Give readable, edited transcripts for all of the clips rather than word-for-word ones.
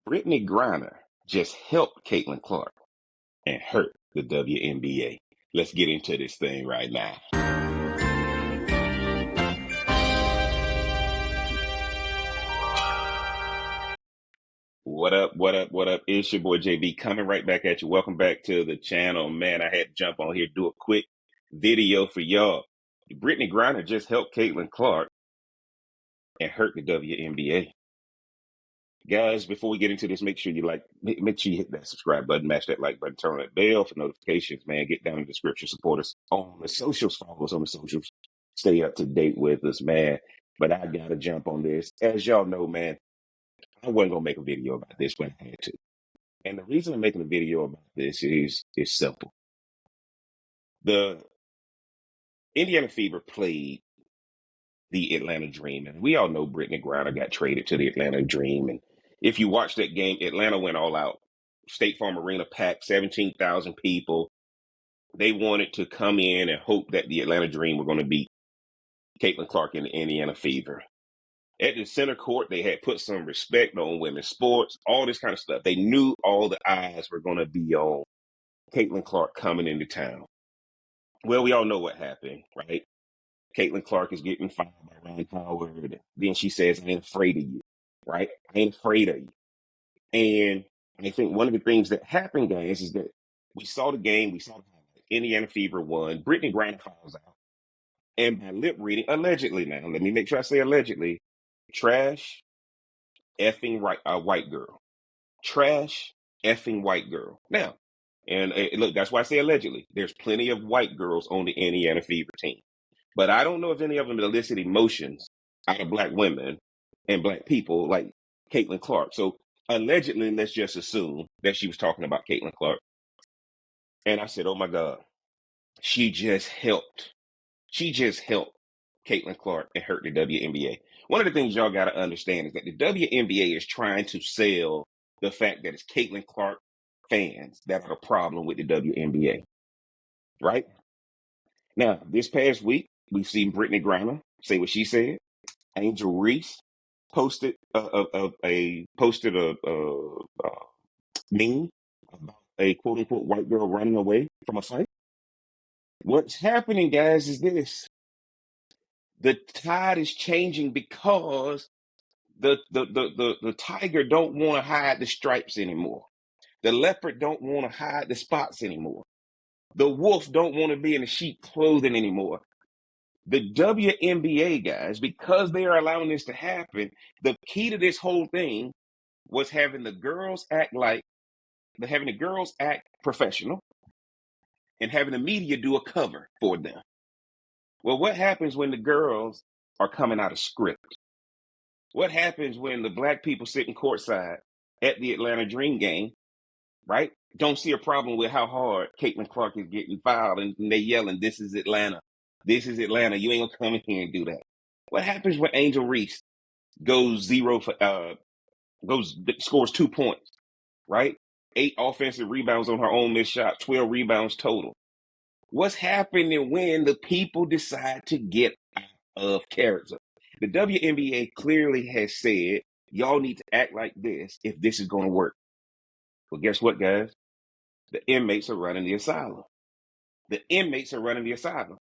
Brittany Griner just helped Caitlin Clark and hurt the WNBA. Let's get into this thing right now. What up, what up, what up? It's your boy JB coming right back at you. Welcome back to the channel. Man, I had to jump on here, do a quick video for y'all. Brittany Griner just helped Caitlin Clark and hurt the WNBA. Guys, before we get into this, make sure you make sure you hit that subscribe button, mash that like button, turn on that bell for notifications, man. Get down in the description, support us on the socials, follow us on the socials, stay up to date with us, man. But I gotta jump on this. As y'all know, man, I wasn't gonna make a video about this, but I had to. And the reason I'm making a video about this is simple. The Indiana Fever played the Atlanta Dream, and we all know Brittany Griner got traded to the Atlanta Dream. And if you watch that game, Atlanta went all out. State Farm Arena packed, 17,000 people. They wanted to come in and hope that the Atlanta Dream were going to beat Caitlin Clark and the Indiana Fever. At the center court, they had put some respect on women's sports, all this kind of stuff. They knew all the eyes were going to be on Caitlin Clark coming into town. Well, we all know what happened, right? Caitlin Clark is getting fired by Ryan Howard. Then she says, I ain't afraid of you, right? I ain't afraid of you. And I think one of the things that happened, guys, is that we saw the game, we saw the Indiana Fever won. Brittany Griner fouls out. And by lip reading, allegedly now, let me make sure I say allegedly, trash effing white girl. Trash effing white girl. Now, and look, that's why I say allegedly. There's plenty of white girls on the Indiana Fever team. But I don't know if any of them elicit emotions out of black women and black people like Caitlin Clark. So allegedly, let's just assume that she was talking about Caitlin Clark. And I said, oh my God, she just helped. She just helped Caitlin Clark and hurt the WNBA. One of the things y'all got to understand is that the WNBA is trying to sell the fact that it's Caitlin Clark fans that are the problem with the WNBA, right? Now, this past week, we've seen Brittany Griner say what she said. Angel Reese posted a meme about a quote unquote white girl running away from a fight. What's happening, guys, is this: the tide is changing because the tiger don't want to hide the stripes anymore. The leopard don't want to hide the spots anymore. The wolf don't want to be in the sheep clothing anymore. The WNBA guys, because they are allowing this to happen, the key to this whole thing was having the girls act professional and having the media do a cover for them. Well, what happens when the girls are coming out of script? What happens when the black people sitting courtside at the Atlanta Dream game, right, don't see a problem with how hard Caitlin Clark is getting fouled, and they yelling, this is Atlanta. This is Atlanta. You ain't gonna come in here and do that. What happens when Angel Reese scores 2 points, right? 8 offensive rebounds on her own missed shot, 12 rebounds total. What's happening when the people decide to get out of character? The WNBA clearly has said, y'all need to act like this if this is going to work. Well, guess what, guys? The inmates are running the asylum. The inmates are running the asylum.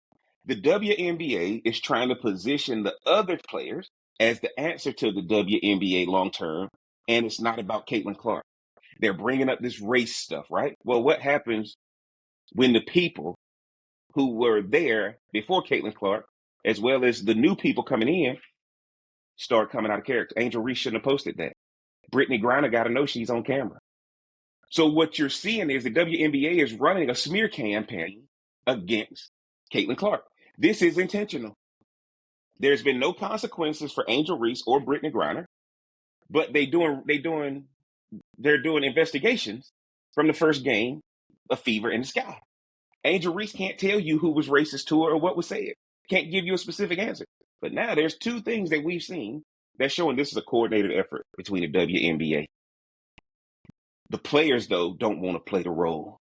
The WNBA is trying to position the other players as the answer to the WNBA long term, and it's not about Caitlin Clark. They're bringing up this race stuff, right? Well, what happens when the people who were there before Caitlin Clark, as well as the new people coming in, start coming out of character? Angel Reese shouldn't have posted that. Brittany Griner got to know she's on camera. So what you're seeing is the WNBA is running a smear campaign against Caitlin Clark. This is intentional. There's been no consequences for Angel Reese or Brittany Griner, but they're doing investigations from the first game of Fever in the Sky. Angel Reese can't tell you who was racist to her or what was said. Can't give you a specific answer. But now there's 2 things that we've seen that's showing this is a coordinated effort between the WNBA. The players, though, don't want to play the role.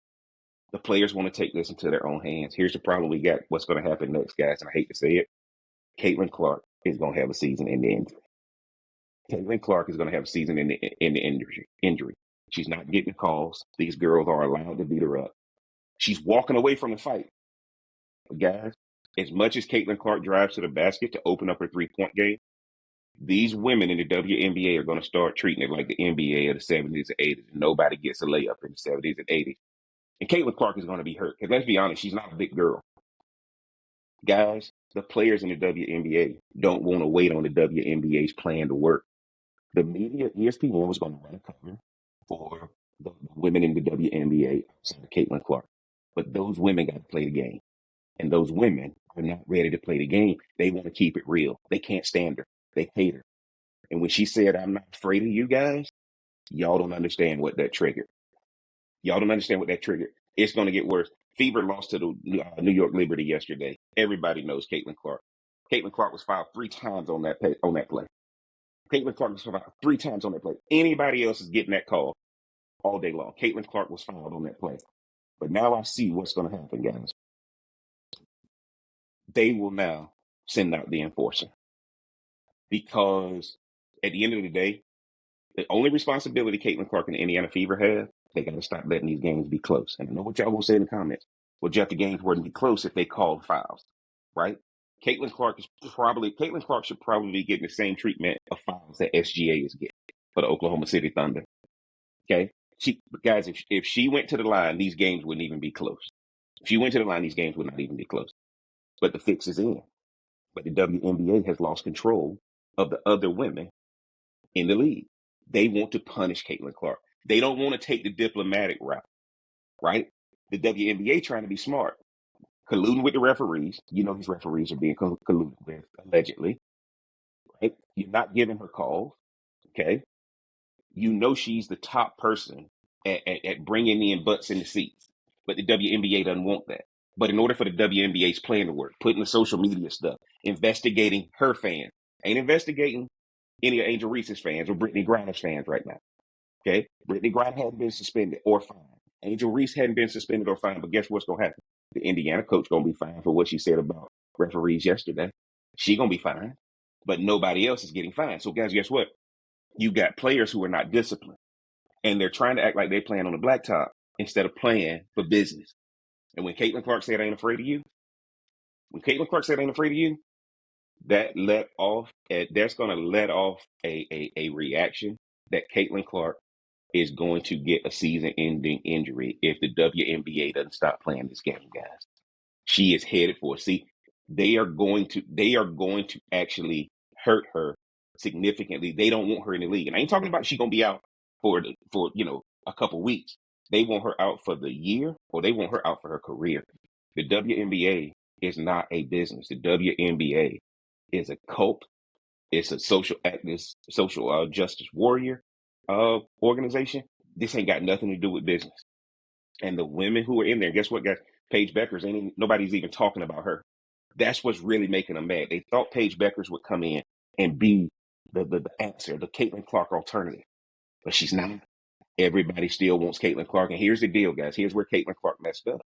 The players want to take this into their own hands. Here's the problem we got. What's going to happen next, guys? And I hate to say it. Caitlin Clark is going to have a season-ending injury. Caitlin Clark is going to have a season in the injury. She's not getting calls. These girls are allowed to beat her up. She's walking away from the fight. But guys, as much as Caitlin Clark drives to the basket to open up her 3-point game, these women in the WNBA are going to start treating it like the NBA of the 70s and 80s. Nobody gets a layup in the 70s and 80s. And Caitlin Clark is going to be hurt. Because let's be honest, she's not a big girl. Guys, the players in the WNBA don't want to wait on the WNBA's plan to work. The media, ESPN, was going to run a cover for the women in the WNBA outside of Caitlin Clark. But those women got to play the game. And those women are not ready to play the game. They want to keep it real. They can't stand her. They hate her. And when she said, "I'm not afraid of you guys," y'all don't understand what that triggered. Y'all don't understand what that triggered. It's going to get worse. Fever lost to the New York Liberty yesterday. Everybody knows Caitlin Clark. Caitlin Clark was fouled 3 times on that play. Caitlin Clark was fouled 3 times on that play. Anybody else is getting that call all day long. Caitlin Clark was fouled on that play. But now I see what's going to happen, guys. They will now send out the enforcer. Because at the end of the day, the only responsibility Caitlin Clark and the Indiana Fever have, they got to stop letting these games be close. And I know what y'all will say in the comments. Well, Jeff, the games wouldn't be close if they called fouls, right? Caitlin Clark should probably be getting the same treatment of fouls that SGA is getting for the Oklahoma City Thunder. Okay, guys, if she went to the line, these games wouldn't even be close. If she went to the line, these games would not even be close. But the fix is in. But the WNBA has lost control of the other women in the league. They want to punish Caitlin Clark. They don't want to take the diplomatic route, right? The WNBA trying to be smart, colluding with the referees. You know these referees are being colluded with, allegedly, right? You're not giving her calls, okay? You know she's the top person at bringing in butts in the seats, but the WNBA doesn't want that. But in order for the WNBA's plan to work, putting the social media stuff, investigating her fans, ain't investigating any of Angel Reese's fans or Brittany Griner's fans right now. Okay, Brittany Griner hadn't been suspended or fined. Angel Reese hadn't been suspended or fined, but guess what's going to happen? The Indiana coach going to be fined for what she said about referees yesterday. She going to be fined, but nobody else is getting fined. So guys, guess what? You got players who are not disciplined, and they're trying to act like they're playing on the blacktop instead of playing for business. And when Caitlin Clark said, "I ain't afraid of you," that let off. That's going to let off a reaction that Caitlin Clark is going to get a season-ending injury if the WNBA doesn't stop playing this game, guys. She is headed for it. See, they are going to actually hurt her significantly. They don't want her in the league, and I ain't talking about she's gonna be out for a couple weeks. They want her out for the year, or they want her out for her career. The WNBA is not a business. The WNBA is a cult. It's a social activist, social justice warrior organization. This ain't got nothing to do with business. And the women who are in there, guess what, guys? Paige Beckers nobody's even talking about her. That's what's really making them mad. They thought Paige Beckers would come in and be the answer, the Caitlin Clark alternative, but she's not. Everybody still wants Caitlin Clark. And here's the deal, guys. Here's where Caitlin Clark messed up.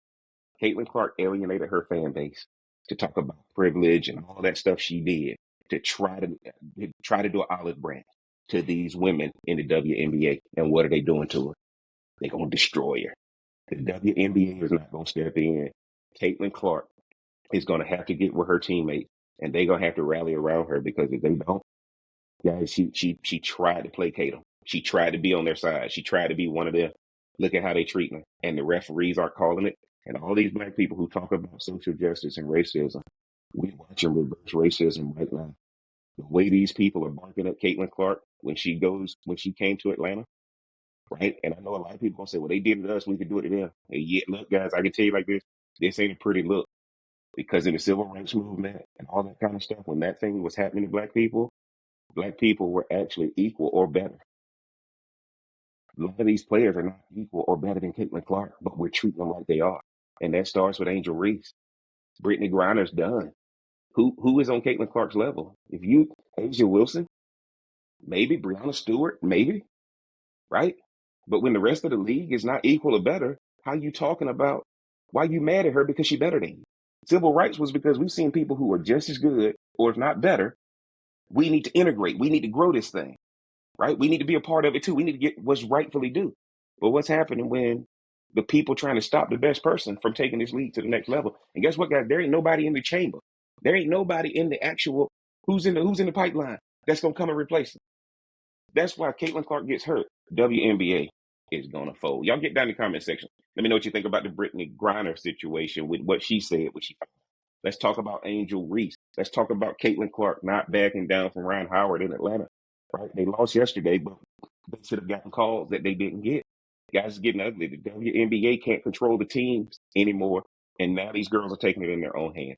Caitlin Clark alienated her fan base to talk about privilege and all that stuff she did to try to do an olive branch to these women in the WNBA. And what are they doing to her? They're going to destroy her. The WNBA is not going to step in. Caitlin Clark is going to have to get with her teammates, and they're going to have to rally around her, because if they don't, guys, she tried to placate them. She tried to be on their side. She tried to be one of them. Look at how they treat her. And the referees are calling it. And all these black people who talk about social justice and racism, we watching reverse racism right now. The way these people are barking at Caitlin Clark when she came to Atlanta, right? And I know a lot of people gonna say, "Well, they did it to us, we could do it to them." And yet, look, guys, I can tell you like this ain't a pretty look, because in the civil rights movement and all that kind of stuff, when that thing was happening to black people were actually equal or better. A lot of these players are not equal or better than Caitlin Clark, but we're treating them like they are. And that starts with Angel Reese. Brittany Griner's done. Who is on Caitlin Clark's level? If you, Asia Wilson, maybe Breonna Stewart, maybe, right? But when the rest of the league is not equal or better, how you talking about, why you mad at her because she better than you? Civil rights was because we've seen people who are just as good, or if not better. We need to integrate. We need to grow this thing. right? We need to be a part of it too. We need to get what's rightfully due. But what's happening when the people trying to stop the best person from taking this league to the next level? And guess what, guys? There ain't nobody in the chamber. There ain't nobody in the actual who's in the pipeline that's gonna come and replace him. That's why Caitlin Clark gets hurt. WNBA is gonna fold. Y'all get down in the comment section. Let me know what you think about the Brittany Griner situation with what she said, what she found. Let's talk about Angel Reese. Let's talk about Caitlin Clark not backing down from Ryan Howard in Atlanta. Right? They lost yesterday, but they should have gotten calls that they didn't get. Guys, it's getting ugly. The WNBA can't control the teams anymore, and now these girls are taking it in their own hands.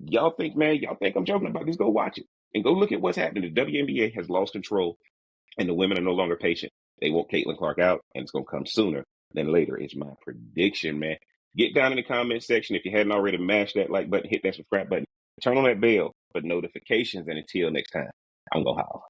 Y'all think, man, y'all think I'm joking about this? Go watch it and go look at what's happening. The WNBA has lost control, and the women are no longer patient. They want Caitlin Clark out, and it's going to come sooner than later. It's my prediction, man. Get down in the comment section. If you hadn't already, mash that like button, hit that subscribe button, turn on that bell for notifications, and until next time, I'm going to holler.